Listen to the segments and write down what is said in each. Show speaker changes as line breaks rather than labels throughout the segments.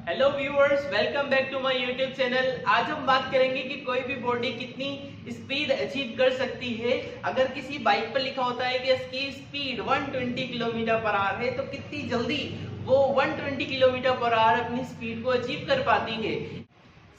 Hello viewers, welcome back to my YouTube channel. आज हम बात करेंगे कि कोई भी बॉडी कितनी स्पीड अचीव कर सकती है। अगर किसी बाइक पर लिखा होता है कि इसकी स्पीड 120 किलोमीटर पर आवर है, तो कितनी जल्दी वो 120 किलोमीटर पर आवर अपनी स्पीड को अचीव कर पाती है।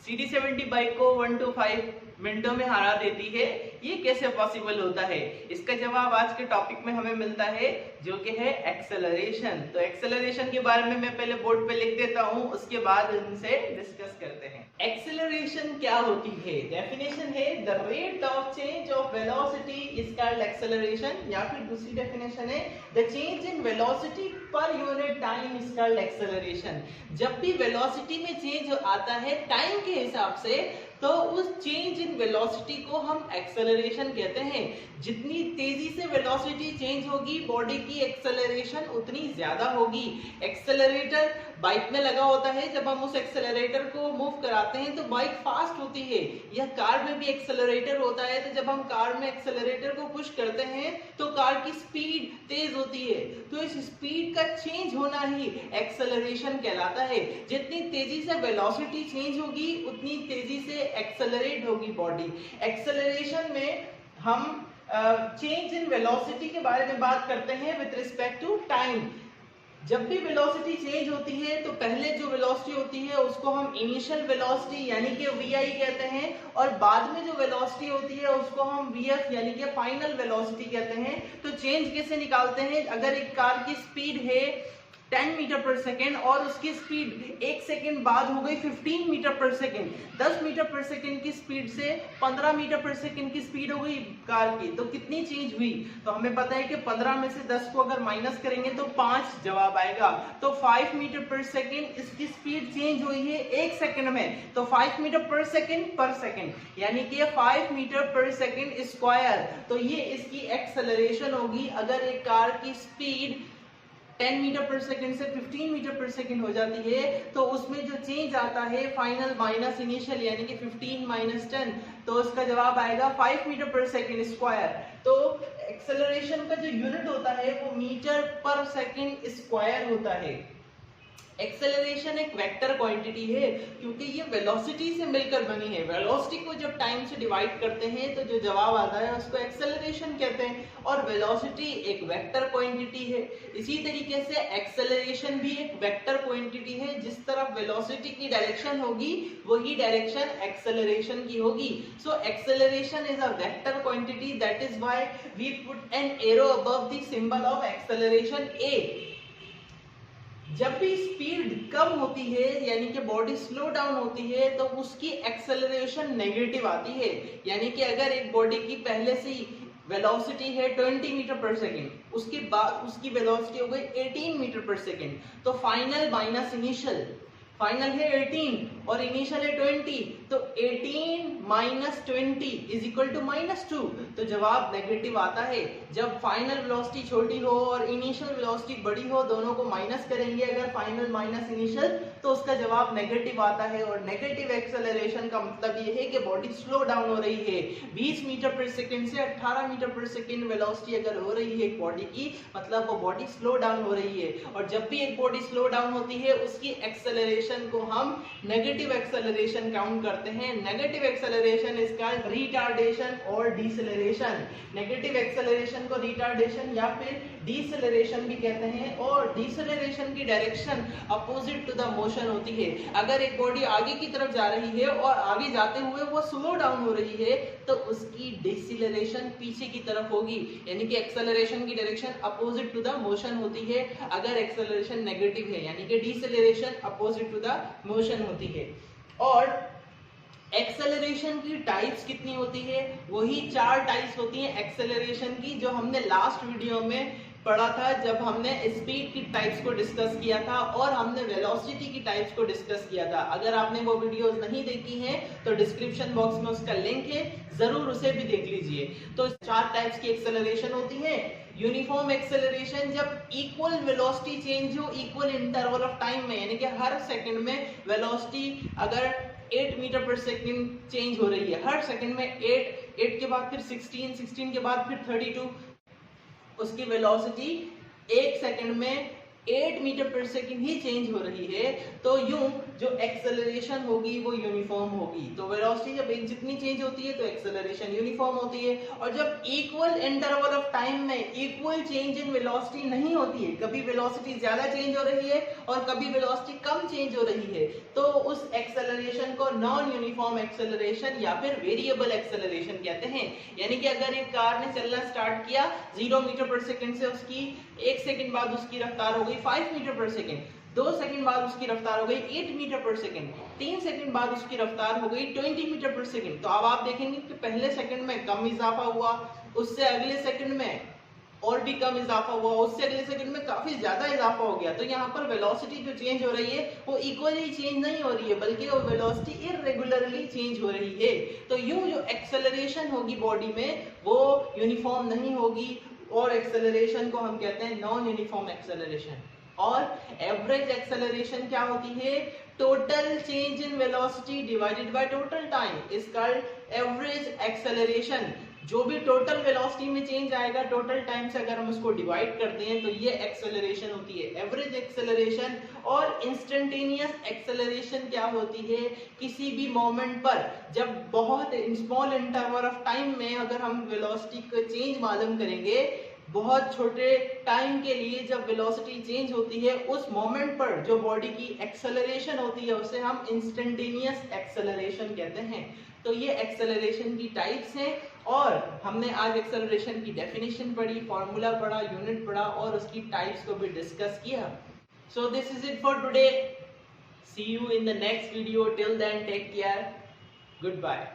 CD70 बाइक को 1 to 5 मिनटों में हरा देती है। ये कैसे पॉसिबल होता है? इसका जवाब आज के टॉपिक में हमें मिलता है, जो कि है एक्सेलरेशन। तो एक्सेलरेशन के बारे में मैं पहले बोर्ड पे लिख देता हूँ, उसके बाद इनसे डिस्कस करते हैं। एक्सेलरेशन क्या होती है? डेफिनेशन है the rate of change of velocity is called acceleration, या फिर दूसरी डेफिनेशन है the change in velocity per unit time is called acceleration. जब भी वेलोसिटी में चेंज आता है टाइम के हिसाब से, तो उस चेंज इन वेलोसिटी को हम एक्सेलरेशन कहते हैं। जितनी तेजी से वेलोसिटी चेंज होगी, बॉडी की एक्सेलरेशन उतनी ज्यादा होगी। एक्सेलरेटर बाइक में लगा होता है, जब हम उस एक्सेलरेटर को मूव कराते हैं तो बाइक फास्ट होती है। यह कार में भी एक्सेलरेटर होता है, तो जब हम कार में एक्सेलरेटर को पुश करते हैं तो कार की स्पीड तेज होती है। तो इस स्पीड का चेंज होना ही एक्सेलरेशन कहलाता है। जितनी तेजी से वेलोसिटी चेंज होगी, उतनी तेजी से एक्सेलरेट होगी बॉडी। एक्सेलरेशन में हम चेंज इन वेलोसिटी के बारे में बात करते हैं विद रिस्पेक्ट टू टाइम। जब भी वेलोसिटी चेंज होती है, तो पहले जो वेलोसिटी होती है उसको हम इनिशियल वेलोसिटी यानी कि VI कहते हैं, और बाद में जो वेलोसिटी होती है उसको हम VF यानी कि फाइनल वेलोसिटी कहते हैं। तो चेंज कैसे निकालते हैं? अगर एक कार की स्पीड है 10 मीटर पर सेकेंड और उसकी स्पीड एक सेकेंड बाद हो गई 15 मीटर पर सेकेंड, 10 मीटर पर सेकेंड की स्पीड से 15 मीटर पर सेकेंड की स्पीड हो गई कार की, तो कितनी चेंज हुई? तो हमें पता है कि 15 में से 10 को अगर माइनस करेंगे तो 5 जवाब आएगा। तो 5 मीटर पर सेकेंड इसकी स्पीड चेंज हुई है एक सेकेंड में, तो 5 मीटर पर सेकेंड यानी कि 5 मीटर पर सेकेंड स्क्वायर। तो ये इसकी एक्सेलरेशन होगी। अगर एक कार की स्पीड 10 मीटर पर सेकेंड से 15 मीटर पर सेकेंड हो जाती है, तो उसमें जो चेंज आता है फाइनल माइनस इनिशियल यानी कि 15 माइनस 10, तो उसका जवाब आएगा 5 मीटर पर सेकेंड स्क्वायर। तो एक्सेलरेशन का जो यूनिट होता है वो मीटर पर सेकेंड स्क्वायर होता है। एक्सेलरेशन एक वेक्टर क्वांटिटी है, क्योंकि ये वेलोसिटी से मिलकर बनी है। वेलोसिटी को जब टाइम से डिवाइड करते हैं तो जो जवाब आता है उसको एक्सेलरेशन कहते हैं, और वेलोसिटी एक वेक्टर क्वांटिटी है। इसी तरीके से एक्सेलरेशन भी एक वेक्टर क्वांटिटी है। जिस तरफ वेलोसिटी की डायरेक्शन होगी, वही डायरेक्शन एक्सेलरेशन की होगी। So acceleration is a vector quantity, that is why we put an arrow above the symbol of acceleration A। जब भी स्पीड कम होती है यानी कि बॉडी स्लो डाउन होती है, तो उसकी एक्सेलरेशन नेगेटिव आती है। यानी कि अगर एक बॉडी की पहले से ही वेलोसिटी है 20 मीटर पर सेकेंड, उसके बाद उसकी वेलोसिटी हो गई 18 मीटर पर सेकेंड, तो फाइनल माइनस इनिशियल, फाइनल है 18 और इनिशियल है 20, तो 18 माइनस 20 इज इक्वल टू -2। तो जवाब नेगेटिव आता है। जब फाइनल वेलोसिटी छोटी हो और इनिशियल वेलोसिटी बड़ी हो, दोनों को माइनस करेंगे अगर फाइनल माइनस इनिशियल, तो उसका जवाब नेगेटिव आता है। और नेगेटिव एक्सेलरेशन का मतलब ये है कि बॉडी स्लो डाउन हो रही है। 20 मीटर पर सेकेंड से 18 मीटर पर सेकेंड वेलोसिटी अगर हो रही है एक बॉडी की, मतलब वो बॉडी स्लो डाउन हो रही है। और जब भी एक बॉडी स्लो डाउन होती है, उसकी एक्सेलरेशन को हम नेगेटिव एक्सेलरेशन काउंट करते हैं। Negative acceleration is called retardation और डिसेलरेशन। नेगेटिव एक्सेलरेशन को रिटार्डेशन या फिर डिसेलरेशन भी कहते हैं, और डिसेलरेशन की direction opposite to the motion होती है। अगर एक बॉडी आगे की तरफ जा रही है और आगे जाते हुए वो स्लो डाउन हो रही है, तो उसकी डिसेलरेशन पीछे की तरफ होगी, यानी कि एक्सेलरेशन की direction opposite to the motion होती है। अगर एक्सेलरेशन नेगेटिव है यानी कि deceleration opposite to the motion होती है। और एक्सेलरेशन की टाइप्स कितनी होती है? वही 4 टाइप्स होती हैं एक्सेलरेशन की, जो हमने लास्ट वीडियो में पढ़ा था, जब हमने स्पीड की टाइप्स को डिस्कस किया था और हमने वेलोसिटी की टाइप्स को डिस्कस किया था। अगर आपने वो वीडियोस नहीं देखी हैं तो डिस्क्रिप्शन बॉक्स में उसका लिंक है, जरूर उसे भी देख लीजिए। तो 4 टाइप्स की एक्सेलरेशन होती है। यूनिफॉर्म एक्सेलरेशन, जब इक्वल वेलोसिटी चेंज हो इक्वल इंटरवल ऑफ टाइम में, यानी कि हर सेकंड में वेलोसिटी अगर 8 मीटर पर सेकंड चेंज हो रही है, हर सेकंड में 8 के बाद फिर 16 के बाद फिर 32, उसकी वेलोसिटी एक सेकंड में 8 मीटर पर सेकंड ही चेंज हो रही है, तो यूं जो एक्सेलरेशन होगी वो यूनिफॉर्म होगी। तो वेलोसिटी जब एक जितनी चेंज होती है तो एक्सेलरेशन यूनिफॉर्म होती है। और जब इक्वल इंटरवल ऑफ टाइम में इक्वल चेंज इन वेलोसिटी नहीं होती है, कभी वेलोसिटी ज्यादा चेंज हो रही है और कभी वेलोसिटी कम चेंज हो रही है, तो उस एक्सेलरेशन को नॉन यूनिफॉर्म एक्सेलरेशन या फिर वेरिएबल एक्सेलरेशन कहते हैं। यानी कि अगर एक कार ने चलना स्टार्ट किया 0 मीटर पर सेकंड से, उसकी 1 सेकंड बाद उसकी रफ्तार हो गई 5 मीटर पर सेकंड, 2 सेकंड बाद उसकी रफ्तार हो गई 8 मीटर पर सेकंड, 3 सेकंड बाद उसकी रफ्तार हो गई 20 मीटर पर सेकंड। तो अब आप देखेंगे कि पहले सेकंड में कम इजाफा हुआ, उससे अगले सेकंड में और भी कम इजाफा हुआ, उससे अगले सेकंड में काफी ज्यादा इजाफा हो गया। तो यहाँ पर वेलोसिटी जो चेंज हो रही है वो इक्वली चेंज नहीं हो रही है, बल्कि वो वेलोसिटी इर्रेगुलरली चेंज हो रही है। तो यूं जो एक्सेलरेशन होगी बॉडी में वो यूनिफॉर्म नहीं होगी, और एक्सेलरेशन को हम कहते हैं नॉन यूनिफॉर्म एक्सेलरेशन। और एवरेज एक्सेलरेशन क्या होती है? Total change in velocity divided by total time is called average acceleration. जो भी टोटल वेलोसिटी में चेंज आएगा टोटल टाइम से अगर हम उसको डिवाइड करते हैं तो ये एक्सेलरेशन होती है एवरेज एक्सेलरेशन। और इंस्टेंटेनियस एक्सेलरेशन क्या होती है? किसी भी मोमेंट पर जब बहुत स्मॉल इंटरवल ऑफ टाइम में अगर हम वेलोसिटी का चेंज मालूम करेंगे, बहुत छोटे टाइम के लिए जब वेलोसिटी चेंज होती है, उस मोमेंट पर जो बॉडी की एक्सेलरेशन होती है उसे हम इंस्टेंटेनियस एक्सेलरेशन कहते हैं। तो ये एक्सेलरेशन की टाइप्स हैं, और हमने आज एक्सेलरेशन की डेफिनेशन पढ़ी, फॉर्मूला पढ़ा, यूनिट पढ़ा और उसकी टाइप्स को भी डिस्कस किया। So this is it for today. See you in the next video. Till then take care. Good bye.